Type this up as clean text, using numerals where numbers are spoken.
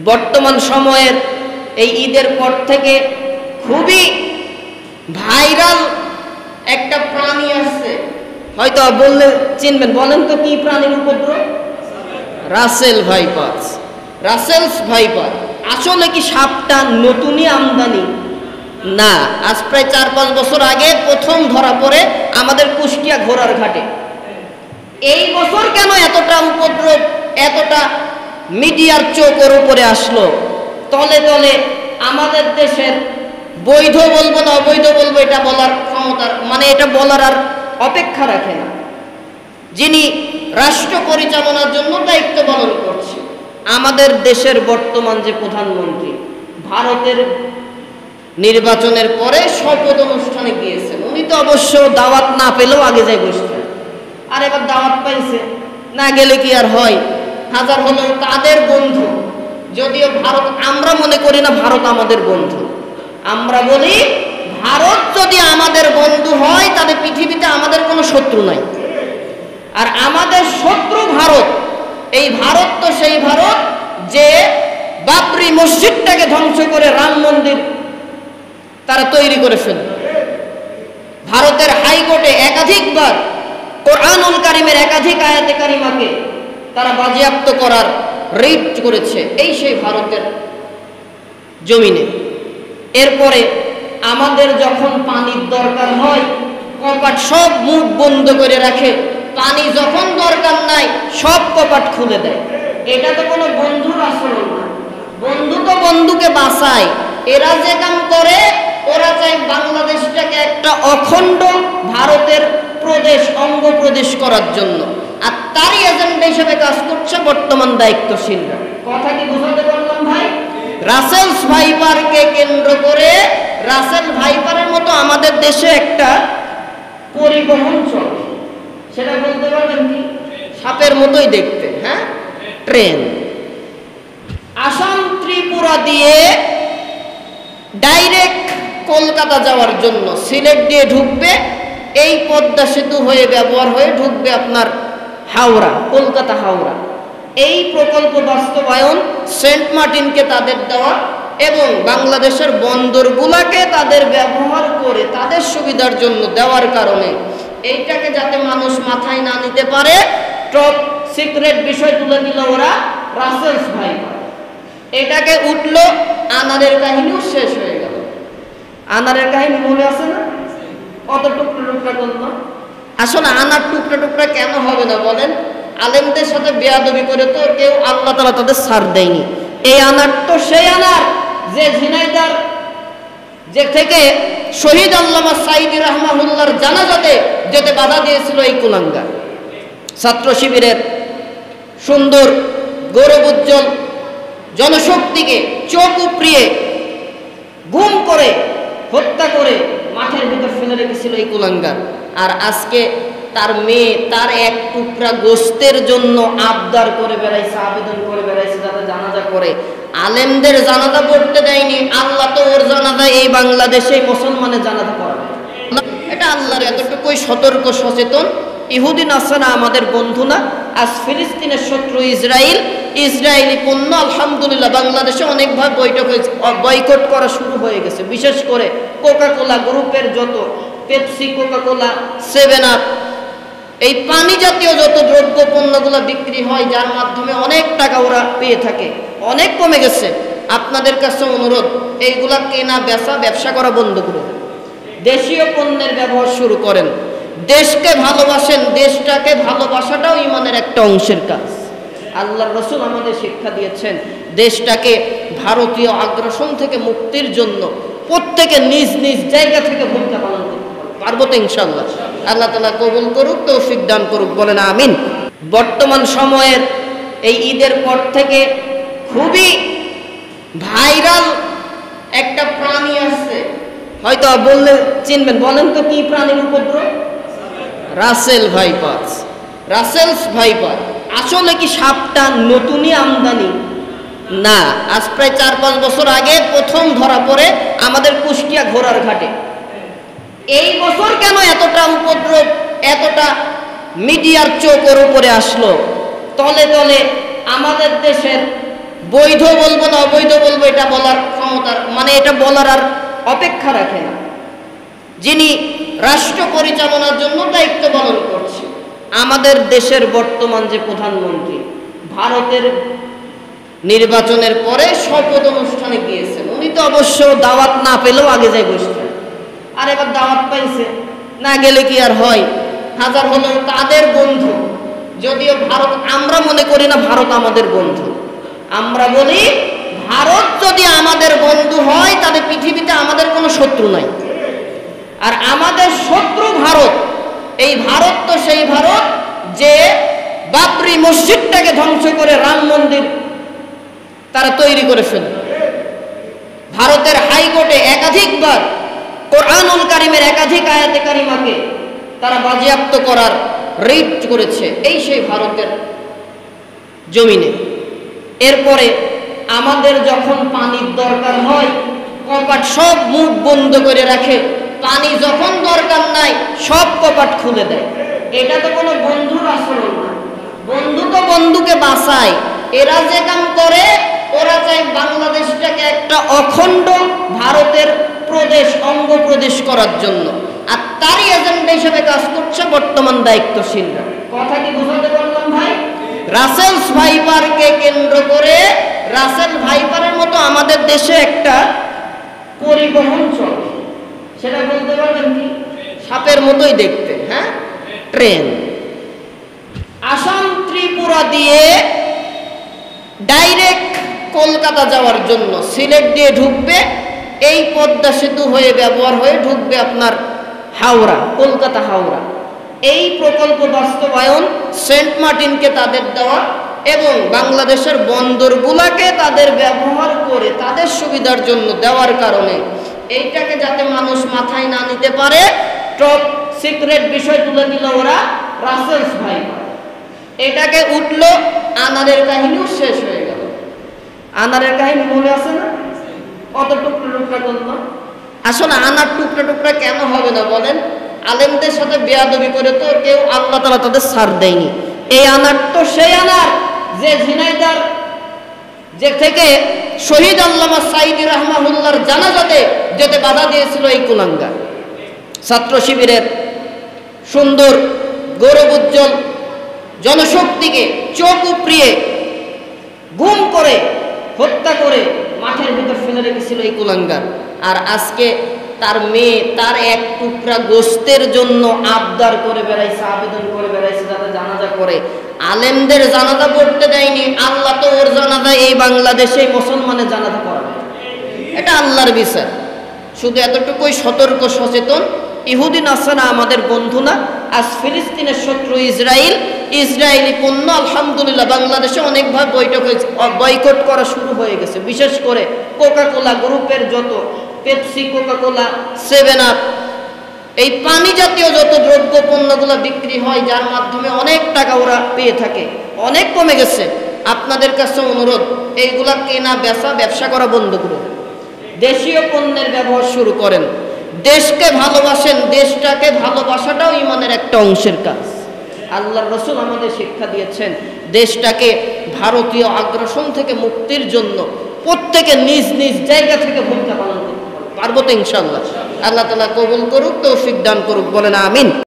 বর্তমান সময়ের এই ঈদের পর থেকে খুবই ভাইরাল একটা প্রাণী আসছে, হয়তো বললে চিনবেন। বলেন তো কি প্রাণীর উপদ্রব? Russell viper. রাসেলস ভাইপার আসলে কি সাপটা নতুনই আমদানি? না, আজ প্রায় 4-5 বছর আগে প্রথম ধরা পড়ে আমাদের কুষ্টিয়া ঘোড়ার ঘাটে। এই বছর কেন এতটা উপদ্রব, এতটা মিডিয়ার চোখ ওর উপরে আসলো? তলে তলে আমাদের দেশের বৈধ বলবো না অবৈধ বলবো এটা বলার ক্ষমতার এটা বলার আর অপেক্ষা রাখে না, যিনি রাষ্ট্র পরিচালনার জন্য দায়িত্ব পালন করছে আমাদের দেশের বর্তমান যে প্রধানমন্ত্রী, ভারতের নির্বাচনের পরে শপথ অনুষ্ঠানে গিয়েছেন। উনি তো অবশ্য দাওয়াত না পেলেও আগে যাই বসতেন, আর এবার দাওয়াত পাইছে, না গেলে কি আর হয়? হাজার হলেও তাদের বন্ধু, যদিও ভারত, আমরা মনে করি না ভারত আমাদের বন্ধু। আমরা বলি ভারত যদি আমাদের বন্ধু হয় তাহলে পৃথিবীতে আমাদের কোনো শত্রু নাই, আর আমাদের শত্রু ভারত। এই ভারত তো সেই ভারত যে বাবরি মসজিদটাকে ধ্বংস করে রাম মন্দির তারা তৈরি করে ফেলল। ভারতের হাইকোর্টে একাধিকবার কোরআনুল কারিমের একাধিক আয়াতে কারিমাকে তারা বাজেয়াপ্ত করার রিট করেছে, এই সেই ভারতের জমিনে। এরপরে আমাদের যখন পানির দরকার হয়, কপাট সব মুখ বন্ধ করে রাখে, পানি যখন দরকার নাই সব কপাট খুলে দেয়। এটা তো কোনো বন্ধুর আচরণ না। বন্ধু তো বন্ধুকে বাঁচায়। এরা যে কাম করে, ওরা চায় বাংলাদেশটাকে একটা অখণ্ড ভারতের প্রদেশ, অঙ্গ প্রদেশ করার জন্য, আর তারই এজেন্ডা হিসেবে কাজ করছে বর্তমান দায়িত্বশীলরা। কথা কি বুঝাতে পারলাম ভাই? রাসেলস ভাইপারকে কেন্দ্র করে, রাসেল ভাইপারের মতো আমাদের দেশে একটা পরিবহন চলে, সেটা বলতে পারবেন কি? সাপের মতোই দেখতে, হ্যাঁ, ট্রেন। আসাম ত্রিপুরা দিয়ে ডাইরেক্ট কলকাতা যাওয়ার জন্য সিলেট দিয়ে ঢুকবে, এই পদ্মা সেতু হয়ে ব্যবহার হয়ে ঢুকবে আপনার হাওড়া, কলকাতা হাওড়া। এই প্রকল্প বাস্তবায়ন সেন্ট মার্টিনকে তাদের দেওয়া এবং বাংলাদেশের বন্দরগুলোকে তাদের ব্যবহার করে তাদের সুবিধার জন্য দেওয়ার কারণে এইটাকে যাতে মানুষ মাথায় না নিতে পারে, টপ সিক্রেট বিষয় তুলে দিল ওরা, রাসেলস ভাইপার। এটাকে উঠলো, আনারের কাহিনীও শেষ হয়ে গেল। আনারের কাহিনী মনে আছে না? কত টুকরা টুকরা করলো। আসলে আনার টুকরা টুকরা কেন হবে না বলেন? আলেমদের সাথে বেয়াদবি করে তো কেউ আল্লাহ তাআলা তাদের ছাড় দেয়নি। এই আনার তো সেই আনার যে ঝিনাইদার যে থেকে শহীদ আল্লামা সাইদি রাহমাহুল্লাহর জানাজাতে যেতে বাধা দিয়েছিল এই কুলাঙ্গার। ছাত্র শিবিরের সুন্দর গৌরবোজ্জ্বল জনশক্তিকে চোখ উপড়িয়ে গুম করে হত্যা করে মাঠের ভিতর ফেলে রেখেছিল এই কুলাঙ্গার। আর আজকে তার মেয়ে তার এক টুকরা গোস্তের জন্য আবদার করে বেড়াইছে, আবেদন করে বেড়াইছে যাতে জানাজা করে। আলেমদের জানাজা পড়তে দেয়নি, আল্লাহ তো ওর জানাজা এই বাংলাদেশে মুসলমানের জানাজা পড়াবে। এটা আল্লাহর এতটুকুই সতর্ক সচেতন। ইহুদি নাসারা আমাদের বন্ধু না। আজ ফিলিস্তিনের শত্রু ইসরায়েল, ইসরায়েলি পণ্য আলহামদুলিল্লাহ বাংলাদেশে অনেকভাবে বয়কট করা শুরু হয়ে গেছে। বিশেষ করে কোকা কোলা গ্রুপের যত পেপসি, কোকা কোলা, 7 আপ, এই পানি জাতীয় যত দ্রব্য পণ্যগুলো বিক্রি হয়, যার মাধ্যমে অনেক টাকা ওরা পেয়ে থাকে, অনেক কমে গেছে। আপনাদের কাছে অনুরোধ, এইগুলা কেনা বেচা ব্যবসা করা বন্ধ করে দেন, দেশীয় পণ্যের ব্যবহার শুরু করেন, দেশকে ভালোবাসেন। দেশটাকে ভালোবাসাটাও ইমানের একটা অংশের কাজ। আল্লাহর রাসূল আমাদের শিক্ষা দিয়েছেন, দেশটাকে ভারতীয় আগ্রাসন থেকে মুক্তির জন্য প্রত্যেকে নিজ নিজ জায়গা থেকে ভূমিকা পালন করতে পারবো তো ইনশাআল্লাহ। আল্লাহ তাআলা কবুল করুক, তৌফিক দান করুক, বলেন আমিন। বর্তমান সময়ের এই ঈদের পর থেকে খুবই ভাইরাল একটা প্রাণী আসছে, হয়তো বললে চিনবেন। বলেন তো কি প্রাণীর উপদ্রব? Russell viper. রাসেলস ভাইপার আসলে কি সাপটা নতুনই আমদানি? না, আজ প্রায় 4-5 বছর আগে প্রথম ধরা পড়ে আমাদের কুষ্টিয়া ঘোড়ার ঘাটে। এই বছর কেন এতটা উপদ্রব, এতটা মিডিয়ার চোখ ওর উপরে আসলো? তলে তলে আমাদের দেশের বৈধ বলবো না অবৈধ বলবো এটা বলার ক্ষমতা, মানে এটা বলার আর অপেক্ষা রাখে না। যিনি রাষ্ট্র পরিচালনার জন্য দায়িত্ব পালন করছে, আমাদের দেশের বর্তমান যে প্রধানমন্ত্রী, ভারতের নির্বাচনের পরে শপথ অনুষ্ঠানে গিয়েছেন। উনি তো অবশ্য দাওয়াত না পেলেও আগে যাই বসতেন, আর এবার দাওয়াত পাইছে, না গেলে কি আর হয়? হাজার হলেও তাদের বন্ধু, যদিও ভারত, আমরা মনে করি না ভারত আমাদের বন্ধু। আমরা বলি ভারত যদি আমাদের বন্ধু হয় তাহলে পৃথিবীতে আমাদের কোনো শত্রু নাই। আর আমাদের শত্রু ভারত। এই ভারত তো সেই ভারত যে বাবরি মসজিদটাকে ধ্বংস করে রাম মন্দির তারা তৈরি করে ফেলে। ভারতের হাইকোর্টে একাধিকবার কোরআনুল কারীমের একাধিক আয়াতে কারিমাকে তারা বাজেয়াপ্ত করার রিট করেছে, এই সেই ভারতের জমিনে। এরপরে আমাদের যখন পানির দরকার হয়, কপাট সব মুখ বন্ধ করে রাখে, পানি যখন দরকার নাই সব কপাট খুলে দেয়। এটা তো কোনো বন্ধুর আচরণ না। বন্ধু তো বন্ধুকে বাঁচায়। এরা যে কাম করে, ওরা চায় বাংলাদেশটাকে একটা অখণ্ড ভারতের প্রদেশ, অঙ্গ প্রদেশ করার জন্য, আর তারই এজেন্ডা হিসেবে কাজ করছে বর্তমান দায়িত্বশীলরা। কথা কি বুঝাতে পারলাম ভাই? রাসেলস ভাইপারকে কেন্দ্র করে, রাসেল ভাইপারের মতো আমাদের দেশে একটা পরিবহন চলে, সেটা বলতে পারবেন কি? সাপের মতোই দেখতে, হ্যাঁ, ট্রেন। আসাম ত্রিপুরা দিয়ে ডাইরেক্ট কলকাতা যাওয়ার জন্য সিলেট দিয়ে ঢুকবে, এই পদ্মা সেতু হয়ে ব্যবহার হয়ে ঢুকবে আপনার হাওড়া, কলকাতা হাওড়া। এই প্রকল্প বাস্তবায়ন সেন্ট মার্টিনকে তাদের দেওয়া এবং বাংলাদেশের বন্দরগুলাকে তাদের ব্যবহার করে তাদের সুবিধার জন্য দেওয়ার কারণে এইটাকে যাতে মানুষ মাথায় না নিতে পারে, টপ সিক্রেট বিষয় তুলে দিল ওরা, রাসেলস ভাইপার। এটাকে উঠলো, আনারের কাহিনীও শেষ হয়ে গেল। আনারের কাহিনী মনে আছে না? কত টুকরা টুকরা করলো। আসলে আনার টুকরা টুকরা কেন হবে না বলেন? আলেমদের সাথে বেয়াদবি করে তো কেউ আল্লাহ তাআলা তাদের ছাড় দেয়নি। এই আনার তো সেই আনার যে ঝিনাইদার যে থেকে শহীদ আল্লামা সাইদি রাহমাহুল্লাহর জানাজাতে যেতে বাধা দিয়েছিল এই কুলাঙ্গার। ছাত্র শিবিরের সুন্দর গৌরব উজ্জ্বল জনশক্তিকে চোখ উপড়িয়ে গুম করে হত্যা করে মাঠের ভিতর ফেলে রেখেছিল এই কুলাঙ্গার। আর আজকে তার মেয়ে তার এক টুকরা গোশতের জন্য আবদার করে বেড়াইছে, আবেদন করে বেড়াইছে যাতে জানাজা করে। আলেমদের জানাজা পড়তে দেয়নি, আল্লাহ তো ওর জানাজা এই বাংলাদেশে মুসলমানের জানাজা করাবে, এটা আল্লাহর বিচার। শুধু এতটুকুই সতর্ক সচেতন, ইহুদি নাসারা আমাদের বন্ধু না। আজ ফিলিস্তিনের শত্রু ইসরায়েল, ইসরায়েলি পণ্য আলহামদুলিল্লাহ বাংলাদেশে অনেকভাবে বয়কট করা শুরু হয়ে গেছে। বিশেষ করে কোকা কোলা গ্রুপের যত পেপসি, কোকা কোলা, 7 আপ, এই পানি জাতীয় যত দ্রব্য পণ্যগুলো বিক্রি হয়, যার মাধ্যমে অনেক টাকা ওরা পেয়ে থাকে, অনেক কমে গেছে। আপনাদের কাছে অনুরোধ, এইগুলা কেনা বেচা ব্যবসা করা বন্ধ করে দেশীয় পণ্যের ব্যবহার শুরু করেন। দেশকে ভালোবাসেন, দেশটাকে ভালোবাসাটাও ইমানের একটা অংশের কাজ। আল্লাহর রাসূল আমাদের শিক্ষা দিয়েছেন, দেশটাকে ভারতীয় আগ্রাসন থেকে মুক্তির জন্য প্রত্যেকে নিজ নিজ জায়গা থেকে ভূমিকা পালন করতে পারবো তো ইনশাআল্লাহ। আল্লাহ তাআলা কবুল করুক, তৌফিক দান করুক, বলেন আমিন।